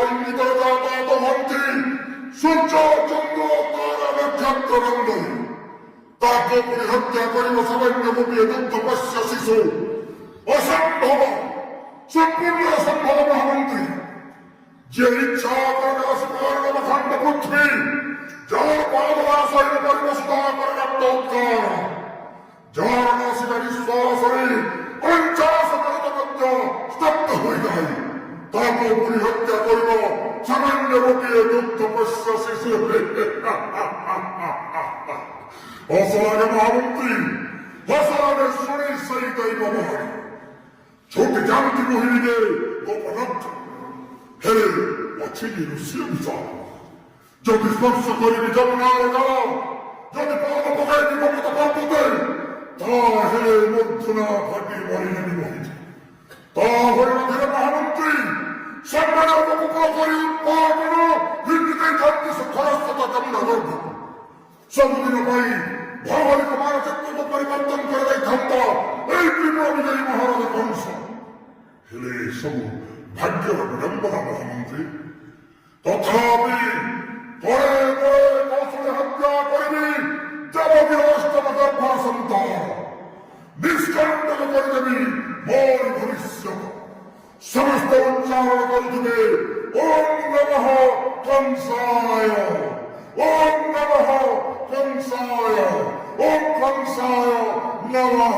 ইঙ্গিতের যাতায়াত মন্ত্রী সূর্য চন্দ্র তারা নক্ষত্র নন্দন তাকে পরিহত্যা করিব সামান্য গোপীয় যুদ্ধ পশ্য শিশু অসম্ভব সম্পূর্ণ অসম্ভব মহামন্ত্রী যে ইচ্ছা করে অখণ্ড পৃথিবী যার পাদবাসরে পরিবেশিত করে রক্ত উদ্গার যার নাসিকা বিশ্বাসরে 50 স্তব্ধ হয়ে যায় তাকে পরিহত্যা করিব সামান্য গোপীয় যুদ্ধ পশ্য শিশু অসলাগে মহামন্ত্রী অসলাগে শরীর সহিতই ব্যবহার ছোট জানতি মোহিনীকে গোপনার্থ হেরে অচিনি রুশিয়া বিচার যদি স্পর্শ করিবি যমুনার জল যদি পদ পকাই বিপক্ত পর্বতে তা হেরে মধ্যনা ফাটি মরিনি মোহিত তা হইল ধীরে মহামন্ত্রী সম্মান উপকূল করি উৎপাদন হিন্দিতে খাদ্য খরস্ততা যমুনা গর্ভ ସବୁଦିନ ପାଇଁ ଭୌଗୋଳିକ ମାନଚିତ୍ରକୁ ପରିବର୍ତ୍ତନ କରାଯାଇଥାନ୍ତା ଏଇ ତ୍ରିପୁର ବିଜୟୀ ମହାରାଜ କଂସ ହେଲେ ଏସବୁ ଭାଗ୍ୟର ବିଡ଼ମ୍ବନା ମହାମନ୍ତ୍ରୀ ତଥାପି ପରେ ପରେ କୌଶଳେ ହତ୍ୟା କରିବି ଯାବତୀୟ ଅଷ୍ଟମ ଗର୍ଭ ସନ୍ତାନ ନିଷ୍କଣ୍ଟକ କରିଦେବି ମୋରି ଭବିଷ୍ୟତ ସମସ୍ତ ଉଚ୍ଚାରଣ କରୁଥିବେ ଓମ୍ ନମଃ କଂସାୟ ଓମ୍ ନମଃ कंसाय ओम कंसाय नमः